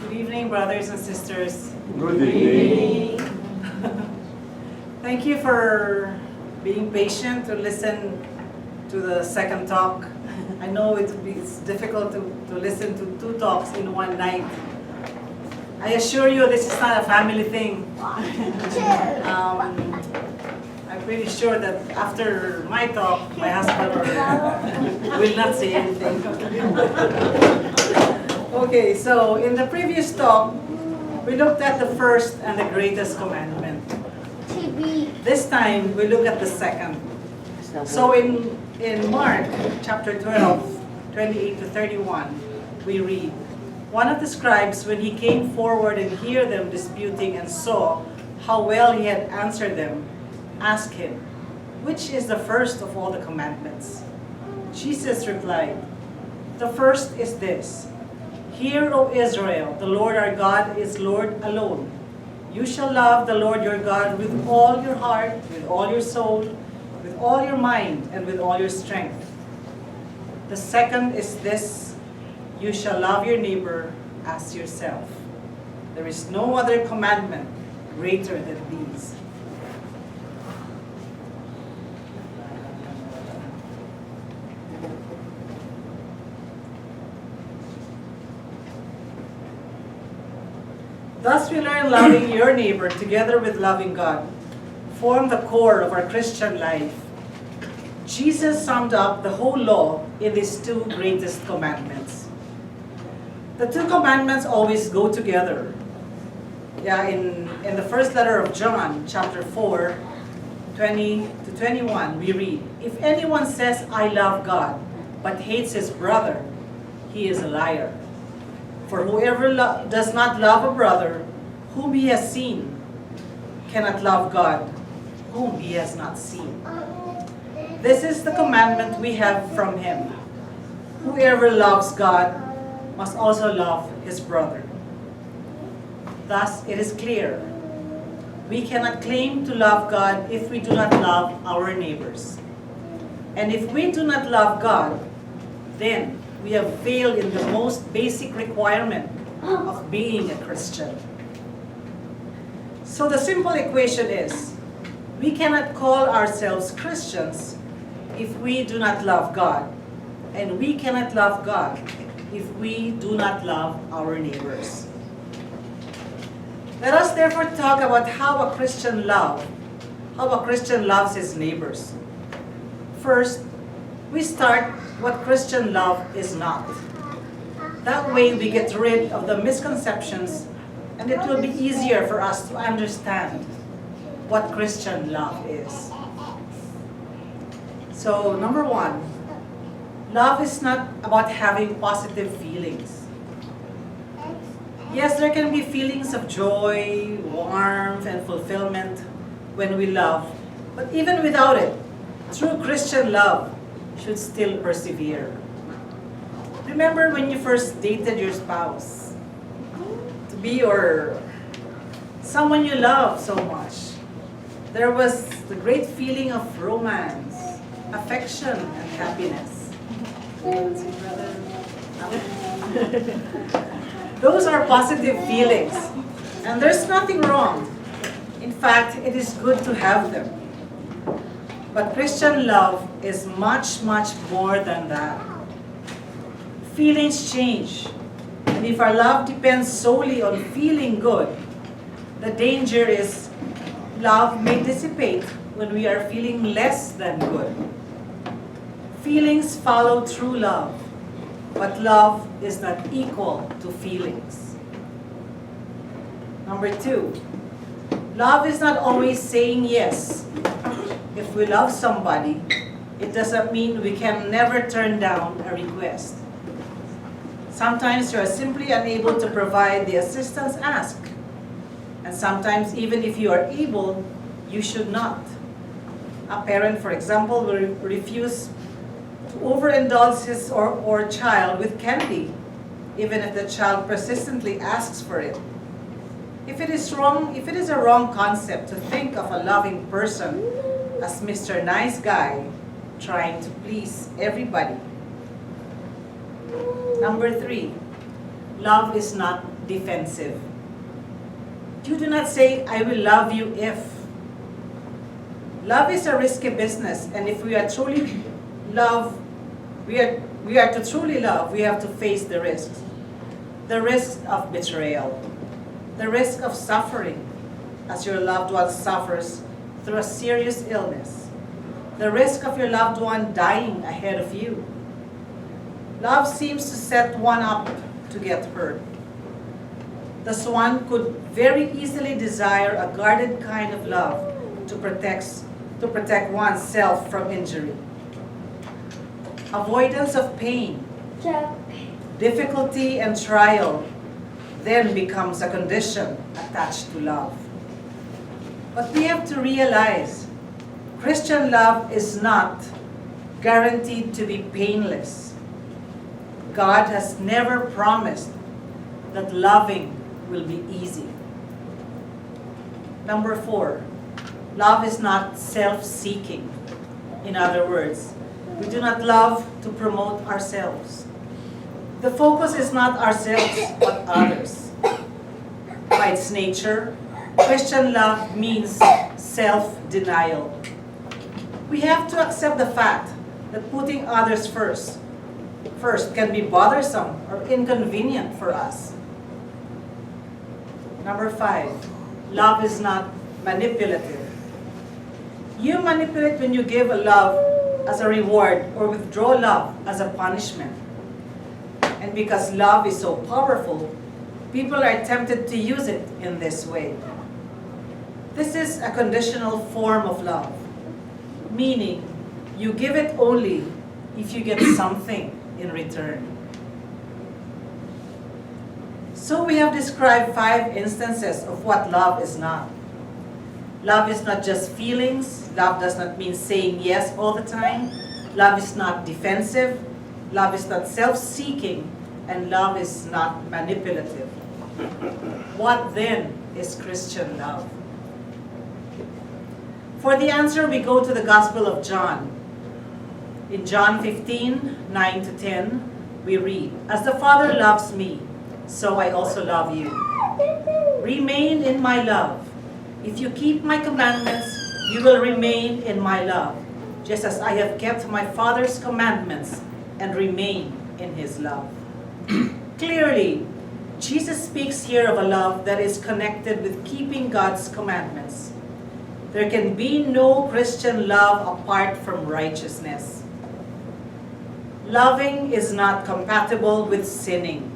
Good evening, brothers and sisters. Good evening. Thank you for being patient to listen to the second talk. I know it's difficult to listen to two talks in one night. I assure you this is not a family thing. I'm pretty sure that after my talk, my husband will not say anything. Okay, so in the previous talk, we looked at the first and the greatest commandment. This time, we look at the second. So in Mark chapter 12, 28 to 31, we read, "One of the scribes, when he came forward and heard them disputing and saw how well he had answered them, asked him, 'Which is the first of all the commandments?' Jesus replied, 'The first is this, Hear, O Israel, the Lord our God is Lord alone. You shall love the Lord your God with all your heart, with all your soul, with all your mind, and with all your strength. The second is this, you shall love your neighbor as yourself. There is no other commandment greater than these.'" Thus we learn loving your neighbor together with loving God form the core of our Christian life. Jesus summed up the whole law in these two greatest commandments. The two commandments always go together. In the first letter of John, chapter 4, 20 to 21, we read, "If anyone says, 'I love God,' but hates his brother, he is a liar. For whoever does not love a brother whom he has seen cannot love God whom he has not seen. This is the commandment we have from him. Whoever loves God must also love his brother. Thus it is clear, we cannot claim to love God if we do not love our neighbors. And if we do not love God, then we have failed in the most basic requirement of being a Christian. So the simple equation is, we cannot call ourselves Christians if we do not love God, and we cannot love God if we do not love our neighbors. Let us therefore talk about how a Christian loves his neighbors. First, we start what Christian love is not. That way we get rid of the misconceptions, and it will be easier for us to understand what Christian love is. So, number one, love is not about having positive feelings. Yes, there can be feelings of joy, warmth, and fulfillment when we love, but even without it, true Christian love should still persevere. Remember when you first dated your spouse, to be or someone you love so much. There was the great feeling of romance, affection, and happiness. Those are positive feelings, and there's nothing wrong. In fact, it is good to have them. But Christian love is much, much more than that. Feelings change, and if our love depends solely on feeling good, the danger is love may dissipate when we are feeling less than good. Feelings follow true love, but love is not equal to feelings. Number two, love is not always saying yes. If we love somebody, it doesn't mean we can never turn down a request. Sometimes you are simply unable to provide the assistance asked. And sometimes even if you are able, you should not. A parent, for example, will refuse to overindulge his or child with candy, even if the child persistently asks for it. If it is a wrong concept to think of a loving person as Mr. Nice Guy trying to please everybody. Number 3, love is not defensive. You do not say, I will love you if. Love is a risky business, and if we are truly love, we are to truly love, we have to face the risks. The risk of betrayal, the risk of suffering as your loved one suffers through a serious illness, the risk of your loved one dying ahead of you. Love seems to set one up to get hurt. Thus one could very easily desire a guarded kind of love to protect oneself from injury. Avoidance of pain, difficulty and trial then becomes a condition attached to love. But we have to realize Christian love is not guaranteed to be painless. God has never promised that loving will be easy. Number 4, love is not self-seeking. In other words, we do not love to promote ourselves. The focus is not ourselves, but others. By its nature, Christian love means self-denial. We have to accept the fact that putting others first can be bothersome or inconvenient for us. Number 5, love is not manipulative. You manipulate when you give a love as a reward or withdraw love as a punishment. And because love is so powerful, people are tempted to use it in this way. This is a conditional form of love, meaning you give it only if you get something in return. So we have described 5 instances of what love is not. Love is not just feelings. Love does not mean saying yes all the time. Love is not defensive. Love is not self-seeking. And love is not manipulative. What then is Christian love? For the answer, we go to the Gospel of John. In John 15, 9 to 10, we read, As the Father loves me, so I also love you. Remain in my love. If you keep my commandments, you will remain in my love, just as I have kept my Father's commandments and remain in his love. Clearly, Jesus speaks here of a love that is connected with keeping God's commandments. There can be no Christian love apart from righteousness. Loving is not compatible with sinning.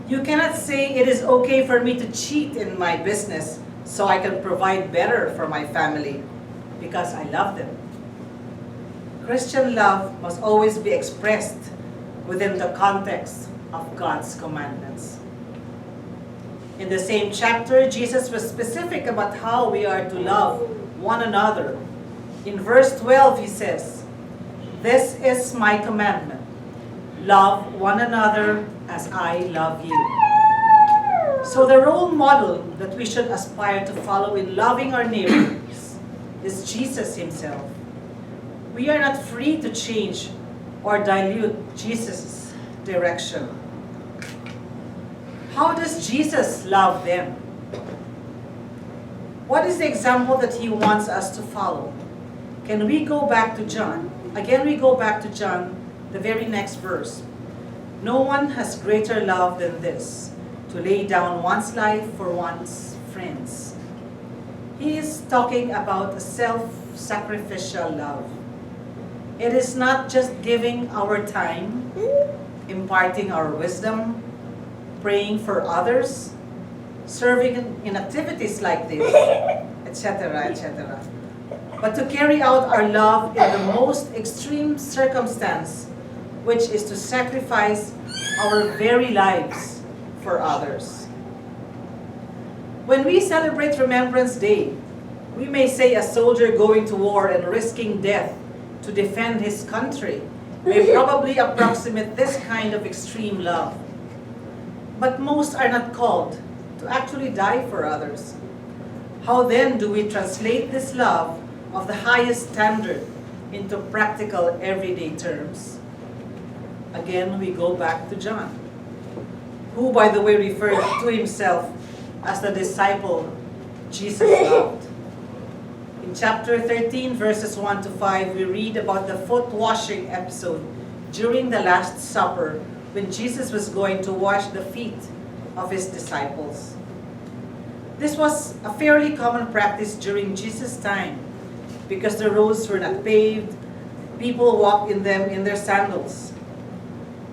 You cannot say it is okay for me to cheat in my business so I can provide better for my family because I love them. Christian love must always be expressed within the context of God's commandments. In the same chapter, Jesus was specific about how we are to love one another. In verse 12, he says, This is my commandment. Love one another as I love you. So the role model that we should aspire to follow in loving our neighbors is Jesus himself. We are not free to change or dilute Jesus' direction. How does Jesus love them? What is the example that he wants us to follow? Can we go back to John? Again, we go back to John, the very next verse. No one has greater love than this, to lay down one's life for one's friends. He is talking about a self-sacrificial love. It is not just giving our time, imparting our wisdom, praying for others, serving in activities like this, etc., etc. But to carry out our love in the most extreme circumstance, which is to sacrifice our very lives for others. When we celebrate Remembrance Day, we may say a soldier going to war and risking death to defend his country may probably approximate this kind of extreme love. But most are not called to actually die for others. How then do we translate this love of the highest standard into practical everyday terms? Again, we go back to John. who, by the way, referred to himself as the disciple Jesus loved. In chapter 13, verses 1 to 5, we read about the foot washing episode during the Last Supper when Jesus was going to wash the feet of his disciples. This was a fairly common practice during Jesus' time because the roads were not paved. People walked in them in their sandals.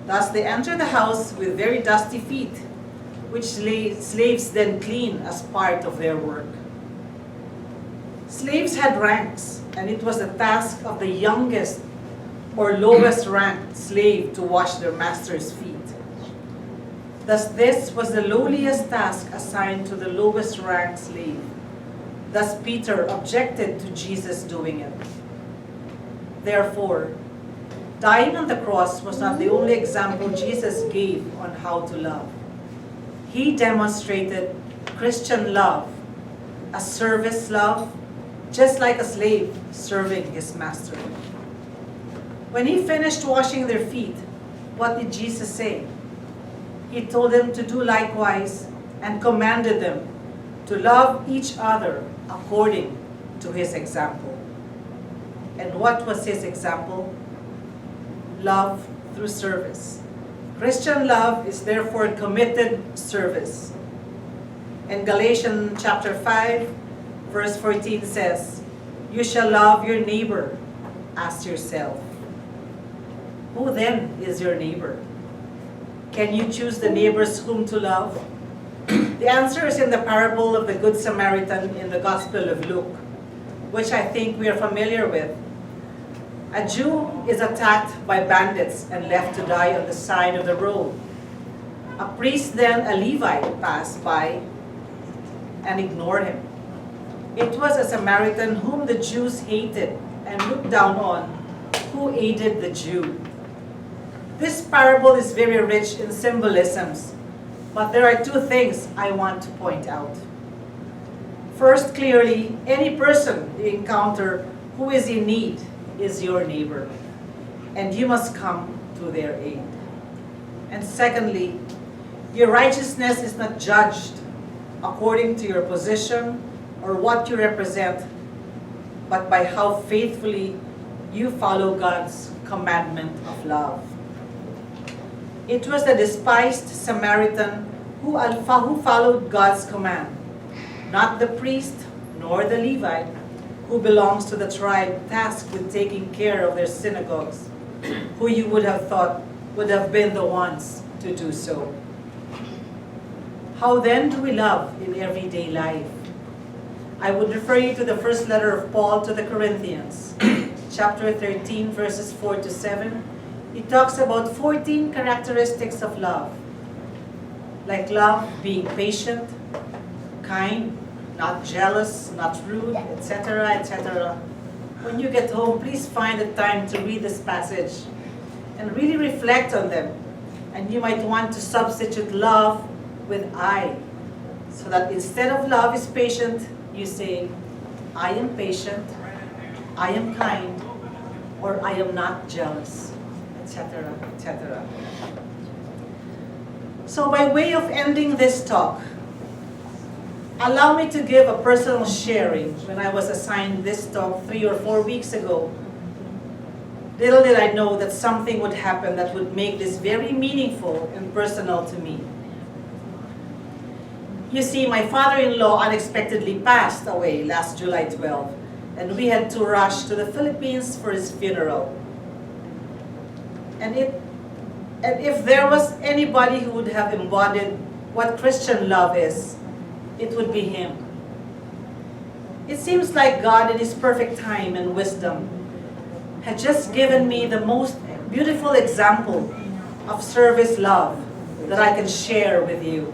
Thus they entered the house with very dusty feet, which slaves then cleaned as part of their work. Slaves had ranks, and it was the task of the youngest or lowest ranked slave to wash their master's feet. Thus this was the lowliest task assigned to the lowest ranked slave. Thus Peter objected to Jesus doing it. Therefore, dying on the cross was not the only example Jesus gave on how to love. He demonstrated Christian love, a service love, just like a slave serving his master. When he finished washing their feet, what did Jesus say? He told them to do likewise and commanded them to love each other according to his example. And what was his example? Love through service. Christian love is therefore committed service. In Galatians chapter 5, verse 14 says, "You shall love your neighbor as yourself." Who then is your neighbor? Can you choose the neighbors whom to love? The answer is in the parable of the Good Samaritan in the Gospel of Luke, which I think we are familiar with. A Jew is attacked by bandits and left to die on the side of the road. A priest, then a Levite, passed by and ignored him. It was a Samaritan whom the Jews hated and looked down on who aided the Jew. This parable is very rich in symbolisms, but there are two things I want to point out. First, clearly, any person you encounter who is in need is your neighbor, and you must come to their aid. And secondly, your righteousness is not judged according to your position or what you represent, but by how faithfully you follow God's commandment of love. It was the despised Samaritan who followed God's command, not the priest nor the Levite, who belongs to the tribe tasked with taking care of their synagogues, who you would have thought would have been the ones to do so. How then do we love in everyday life? I would refer you to the first letter of Paul to the Corinthians, chapter 13, verses 4 to 7. He talks about 14 characteristics of love, like love being patient, kind, not jealous, not rude, etc., etc. When you get home, please find the time to read this passage and really reflect on them. And you might want to substitute love with I, so that instead of love is patient, you say, I am patient, I am kind, or I am not jealous, etc., etc. So by way of ending this talk, allow me to give a personal sharing. When I was assigned this talk 3 or 4 weeks ago, little did I know that something would happen that would make this very meaningful and personal to me. You see, my father-in-law unexpectedly passed away last July 12, and we had to rush to the Philippines for his funeral. And if there was anybody who would have embodied what Christian love is, it would be him. It seems like God, in his perfect time and wisdom, had just given me the most beautiful example of service love that I can share with you.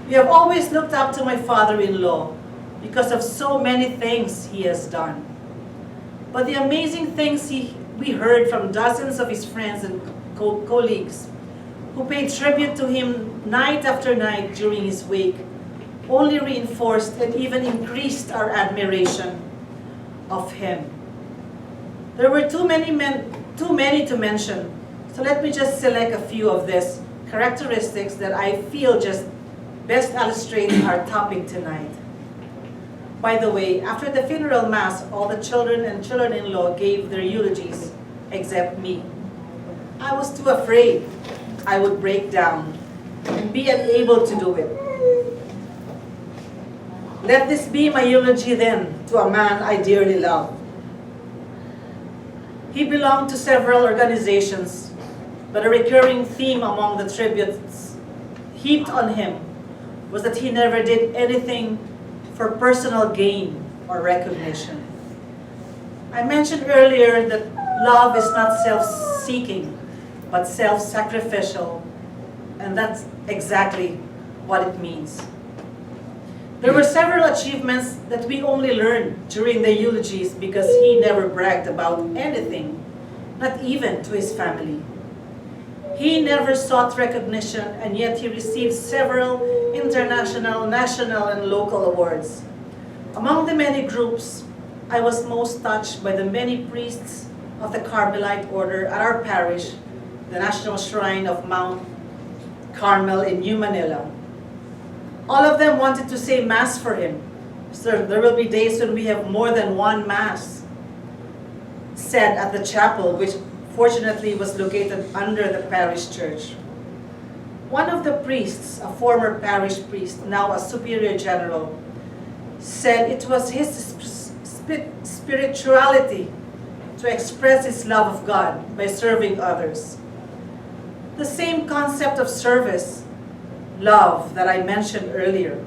We have always looked up to my father-in-law because of so many things he has done. But the amazing things we heard from dozens of his friends and colleagues who paid tribute to him night after night during his wake only reinforced and even increased our admiration of him. There were too many to mention, so let me just select a few of these characteristics that I feel just best illustrate our topic tonight. By the way, after the funeral mass, all the children and children-in-law gave their eulogies, except me. I was too afraid I would break down and be unable to do it. Let this be my eulogy then to a man I dearly love. He belonged to several organizations, but a recurring theme among the tributes heaped on him was that he never did anything for personal gain or recognition. I mentioned earlier that love is not self-seeking, but self-sacrificial, and that's exactly what it means. There were several achievements that we only learned during the eulogies because he never bragged about anything, not even to his family. He never sought recognition, and yet he received several international, national, and local awards. Among the many groups, I was most touched by the many priests of the Carmelite order at our parish, the National Shrine of Mount Carmel in New Manila. All of them wanted to say Mass for him. So there will be days when we have more than one Mass said at the chapel, which fortunately was located under the parish church. One of the priests, a former parish priest, now a superior general, said it was his spirituality to express his love of God by serving others. The same concept of service, love, that I mentioned earlier.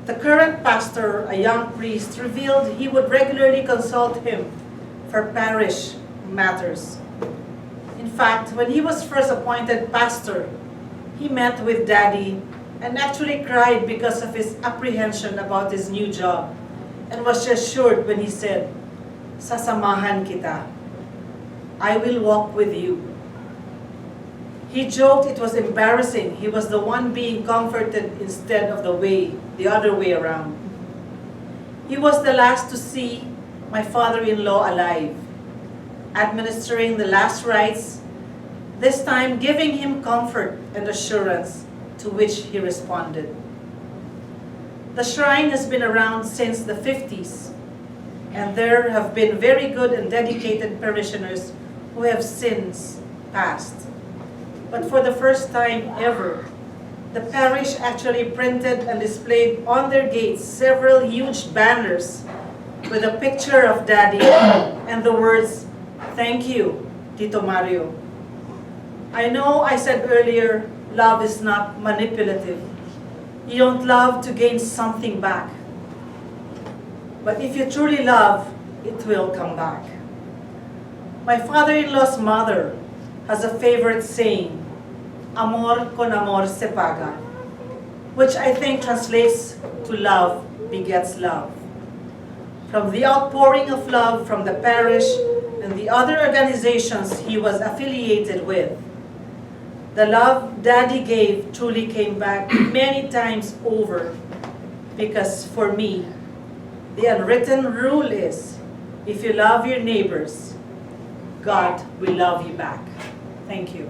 The current pastor, a young priest, revealed he would regularly consult him for parish matters. In fact, when he was first appointed pastor, he met with Daddy and actually cried because of his apprehension about his new job, and was reassured when he said, "Sasamahan kita. I will walk with you." He joked it was embarrassing. He was the one being comforted instead of the other way around. He was the last to see my father-in-law alive, administering the last rites, this time giving him comfort and assurance, to which he responded. The shrine has been around since the 50s, and there have been very good and dedicated parishioners who have since passed. But for the first time ever, the parish actually printed and displayed on their gates several huge banners with a picture of Daddy and the words, "Thank you, Tito Mario." I know I said earlier, love is not manipulative. You don't love to gain something back. But if you truly love, it will come back. My father-in-law's mother has a favorite saying, "Amor con amor se paga," which I think translates to love begets love. From the outpouring of love from the parish and the other organizations he was affiliated with, the love Daddy gave truly came back many times over, because for me, the unwritten rule is, if you love your neighbors, God will love you back. Thank you.